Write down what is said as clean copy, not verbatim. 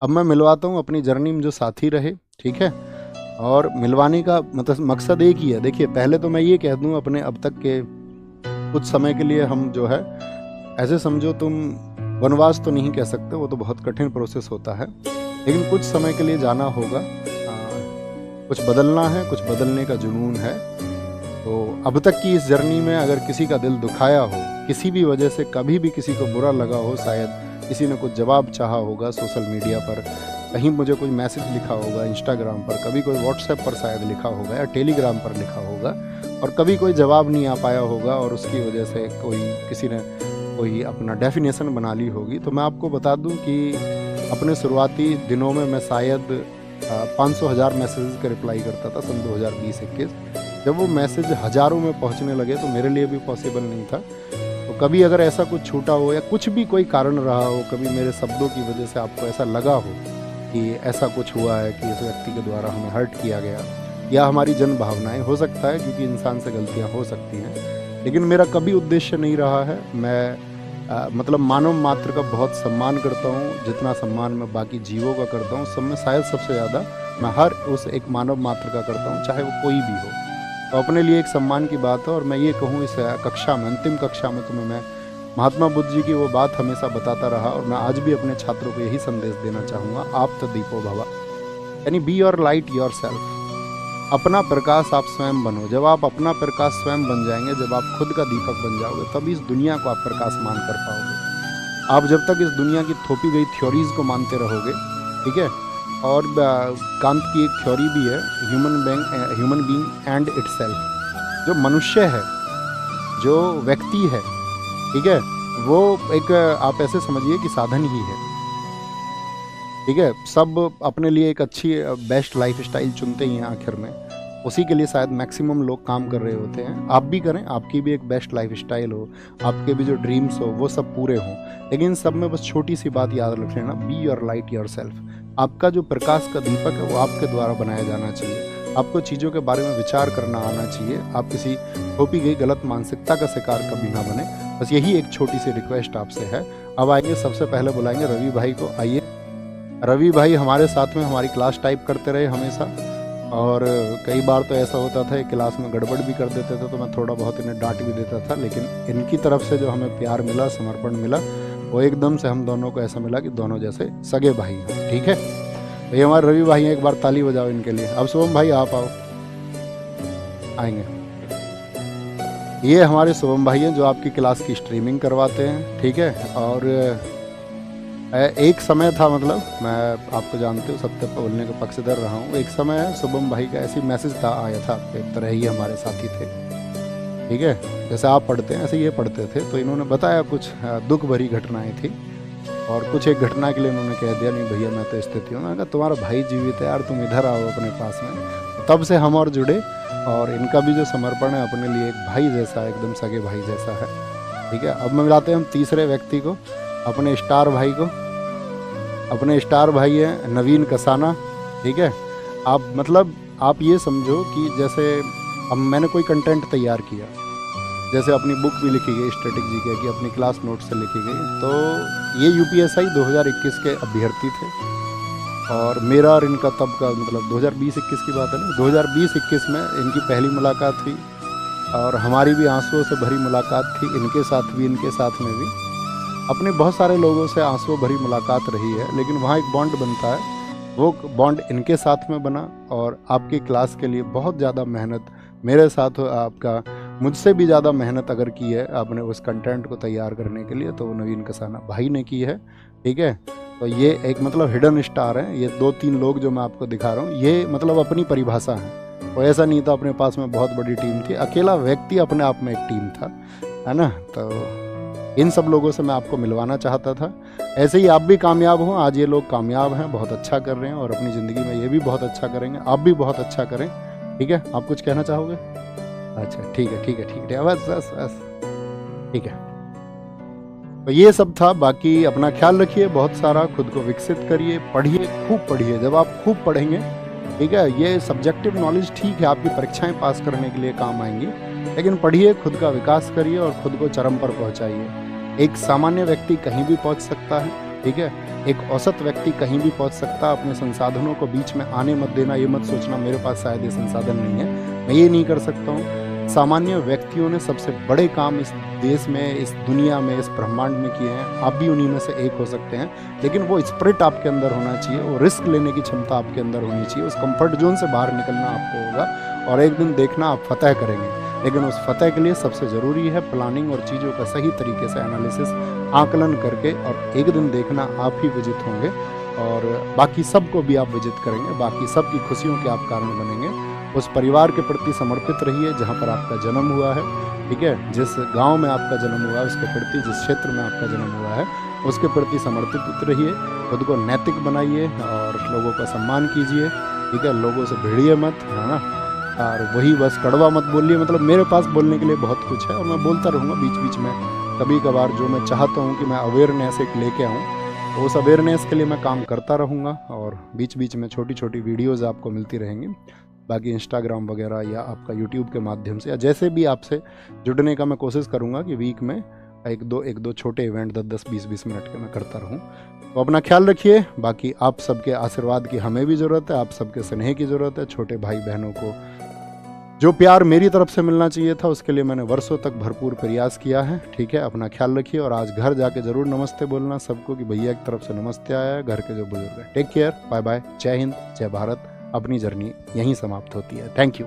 अब मैं मिलवाता हूँ अपनी जर्नी में जो साथी रहे, ठीक है। और मिलवाने का मतलब मकसद एक ही है। देखिए, पहले तो मैं ये कह दूँ अपने अब तक के कुछ समय के लिए हम जो है, ऐसे समझो तुम, वनवास तो नहीं कह सकते, वो तो बहुत कठिन प्रोसेस होता है, लेकिन कुछ समय के लिए जाना होगा। कुछ बदलना है, कुछ बदलने का जुनून है। तो अब तक की इस जर्नी में अगर किसी का दिल दुखाया हो, किसी भी वजह से कभी भी किसी को बुरा लगा हो, शायद किसी ने कुछ जवाब चाहा होगा सोशल मीडिया पर, कहीं मुझे कोई मैसेज लिखा होगा इंस्टाग्राम पर, कभी कोई व्हाट्सएप पर शायद लिखा होगा या टेलीग्राम पर लिखा होगा, और कभी कोई जवाब नहीं आ पाया होगा और उसकी वजह से किसी ने कोई अपना डेफिनेशन बना ली होगी, तो मैं आपको बता दूं कि अपने शुरुआती दिनों में मैं शायद 500,000 मैसेजेस का रिप्लाई करता था सन 2020-21। जब वो मैसेज हज़ारों में पहुंचने लगे तो मेरे लिए भी पॉसिबल नहीं था। तो कभी अगर ऐसा कुछ छूटा हो या कुछ भी कोई कारण रहा हो, कभी मेरे शब्दों की वजह से आपको ऐसा लगा हो कि ऐसा कुछ हुआ है कि इस व्यक्ति के द्वारा हमें हर्ट किया गया, या हमारी जन भावनाएं, हो सकता है क्योंकि इंसान से गलतियां हो सकती हैं, लेकिन मेरा कभी उद्देश्य नहीं रहा है। मैं मतलब मानव मात्र का बहुत सम्मान करता हूँ, जितना सम्मान मैं बाकी जीवों का करता हूँ, सब में शायद सबसे ज़्यादा मैं हर उस एक मानव मात्र का करता हूँ, चाहे वो कोई भी हो। तो अपने लिए एक सम्मान की बात है। और मैं ये कहूँ, इस कक्षा में, अंतिम कक्षा में तुम्हें मैं महात्मा बुद्ध जी की वो बात हमेशा बताता रहा, और मैं आज भी अपने छात्रों को यही संदेश देना चाहूँगा, आप तो दीपो भवा, यानी be your light your self. अपना प्रकाश आप स्वयं बनो। जब आप अपना प्रकाश स्वयं बन जाएंगे, जब आप खुद का दीपक बन जाओगे, तभी इस दुनिया को आप प्रकाशमान कर पाओगे। आप जब तक इस दुनिया की थोपी गई थ्योरीज को मानते रहोगे, ठीक है। और कांत की एक थ्योरी भी है, ह्यूमन बीइंग एंड इटसेल्फ। जो मनुष्य है, जो व्यक्ति है, ठीक है, वो एक, आप ऐसे समझिए कि साधन ही है, ठीक है। सब अपने लिए एक अच्छी बेस्ट लाइफ स्टाइल चुनते ही हैं आखिर में, उसी के लिए शायद मैक्सिमम लोग काम कर रहे होते हैं। आप भी करें, आपकी भी एक बेस्ट लाइफ स्टाइल हो, आपके भी जो ड्रीम्स हो वो सब पूरे हों, लेकिन सब में बस छोटी सी बात याद रख लेना, be your light your self. आपका जो प्रकाश का दीपक है वो आपके द्वारा बनाया जाना चाहिए। आपको चीज़ों के बारे में विचार करना आना चाहिए। आप किसी थोपी गई गलत मानसिकता का शिकार कभी ना बने। बस यही एक छोटी सी रिक्वेस्ट आपसे है। अब आएंगे, सबसे पहले बुलाएंगे रवि भाई को। आइए रवि भाई, हमारे साथ में हमारी क्लास टाइप करते रहे हमेशा, और कई बार तो ऐसा होता था क्लास में गड़बड़ भी कर देते थे, तो मैं थोड़ा बहुत इन्हें डांट भी देता था, लेकिन इनकी तरफ से जो हमें प्यार मिला, समर्पण मिला, वो एकदम से हम दोनों को ऐसा मिला कि दोनों जैसे सगे भाई हैं, ठीक है। तो ये हमारे रवि भाई हैं, एक बार ताली बजाओ इनके लिए। अब शुभम भाई आप आओ, आएंगे। ये हमारे शुभम भाई हैं जो आपकी क्लास की स्ट्रीमिंग करवाते हैं, ठीक है। और एक समय था, मतलब मैं आपको जानते हो, सत्य पर बोलने का पक्षधर रहा हूँ। एक समय शुभम भाई का ऐसी मैसेज था, आया था, एक तरह ही हमारे साथी थे, ठीक है। जैसे आप पढ़ते हैं ऐसे ये पढ़ते थे, तो इन्होंने बताया कुछ दुख भरी घटनाएं थी, और कुछ एक घटना के लिए उन्होंने कह दिया, नहीं भैया मैं तो स्थिति हूँ। मैंने कहा तुम्हारा भाई जीवित है यार, तुम इधर आओ अपने पास में। तब से हम और जुड़े, और इनका भी जो समर्पण है अपने लिए एक भाई जैसा है, एकदम सगे भाई जैसा है, ठीक है। अब मिलाते हैं हम तीसरे व्यक्ति को, अपने स्टार भाई को। अपने स्टार भाई हैं नवीन कसाना, ठीक है। आप ये समझो कि जैसे अब मैंने कोई कंटेंट तैयार किया, जैसे अपनी बुक भी लिखी गई स्ट्रेटेजी की, अपनी क्लास नोट से लिखी गई, तो ये यूपीएसआई 2021 के अभ्यर्थी थे, और मेरा और इनका तब का मतलब 2020-21 की बात है ना, 2020-21 में इनकी पहली मुलाकात हुई, और हमारी भी आंसुओं से भरी मुलाकात थी, इनके साथ भी, इनके साथ में भी। अपने बहुत सारे लोगों से आंसुओं भरी मुलाकात रही है, लेकिन वहाँ एक बॉन्ड बनता है, वो बॉन्ड इनके साथ में बना, और आपकी क्लास के लिए बहुत ज़्यादा मेहनत मेरे साथ आपका, मुझसे भी ज़्यादा मेहनत अगर की है आपने उस कंटेंट को तैयार करने के लिए, तो वो नवीन कसाना भाई ने की है, ठीक है। तो ये एक मतलब हिडन स्टार हैं, ये 2-3 लोग जो मैं आपको दिखा रहा हूँ, ये मतलब अपनी परिभाषा है। तो ऐसा नहीं था अपने पास में बहुत बड़ी टीम थी, अकेला व्यक्ति अपने आप में एक टीम था, है ना। तो इन सब लोगों से मैं आपको मिलवाना चाहता था। ऐसे ही आप भी कामयाब हों। आज ये लोग कामयाब हैं, बहुत अच्छा कर रहे हैं, और अपनी ज़िंदगी में ये भी बहुत अच्छा करेंगे, आप भी बहुत अच्छा करें, ठीक है। आप कुछ कहना चाहोगे? अच्छा ठीक है, ठीक है, ठीक है, बस बस बस, ठीक है। तो ये सब था। बाकी अपना ख्याल रखिए, बहुत सारा खुद को विकसित करिए, पढ़िए, खूब पढ़िए। जब आप खूब पढ़ेंगे, ठीक है, ये सब्जेक्टिव नॉलेज ठीक है, आपकी परीक्षाएं पास करने के लिए काम आएंगी, लेकिन पढ़िए, खुद का विकास करिए और खुद को चरम पर पहुंचाइए। एक सामान्य व्यक्ति कहीं भी पहुंच सकता है, ठीक है। एक औसत व्यक्ति कहीं भी पहुंच सकता, अपने संसाधनों को बीच में आने मत देना, ये मत सोचना मेरे पास शायद ये संसाधन नहीं है, मैं ये नहीं कर सकता हूँ। सामान्य व्यक्तियों ने सबसे बड़े काम इस देश में, इस दुनिया में, इस ब्रह्मांड में किए हैं, आप भी उन्हीं में से एक हो सकते हैं। लेकिन वो स्पिरिट आपके अंदर होना चाहिए, वो रिस्क लेने की क्षमता आपके अंदर होनी चाहिए, उस कंफर्ट जोन से बाहर निकलना आपको होगा और एक दिन देखना आप फतह करेंगे। लेकिन उस फतह के लिए सबसे ज़रूरी है प्लानिंग और चीज़ों का सही तरीके से एनालिसिस, आकलन करके, और एक दिन देखना आप ही विजित होंगे और बाकी सबको भी आप विजित करेंगे, बाकी सबकी खुशियों के आप कारण बनेंगे। उस परिवार के प्रति समर्पित रहिए जहाँ पर आपका जन्म हुआ है, ठीक है। जिस गांव में आपका जन्म हुआ है उसके प्रति, जिस क्षेत्र में आपका जन्म हुआ है उसके प्रति समर्पित रहिए, खुद को नैतिक बनाइए और लोगों का सम्मान कीजिए, ठीक है। लोगों से भिड़िए मत, है ना। और वही बस कड़वा मत बोलिए, मतलब मेरे पास बोलने के लिए बहुत कुछ है और मैं बोलता रहूँगा बीच बीच में, कभी कभार जो मैं चाहता हूँ कि मैं अवेयरनेस एक लेके आऊँ, तो उस अवेयरनेस के लिए मैं काम करता रहूँगा और बीच बीच में छोटी छोटी वीडियोज़ आपको मिलती रहेंगी। बाकी इंस्टाग्राम वगैरह या आपका यूट्यूब के माध्यम से या जैसे भी आपसे जुड़ने का मैं कोशिश करूँगा कि वीक में एक दो छोटे इवेंट 10-10, 20-20 मिनट के मैं करता रहूँ। तो अपना ख्याल रखिए। बाकी आप सबके आशीर्वाद की हमें भी ज़रूरत है, आप सबके स्नेह की ज़रूरत है। छोटे भाई बहनों को जो प्यार मेरी तरफ से मिलना चाहिए था उसके लिए मैंने वर्षों तक भरपूर प्रयास किया है, ठीक है। अपना ख्याल रखिए और आज घर जाके ज़रूर नमस्ते बोलना सबको कि भैया की तरफ से नमस्ते आया है, घर के जो बुजुर्ग हैं। टेक केयर, बाय बाय, जय हिंद, जय भारत। अपनी जर्नी यहीं समाप्त होती है। Thank you.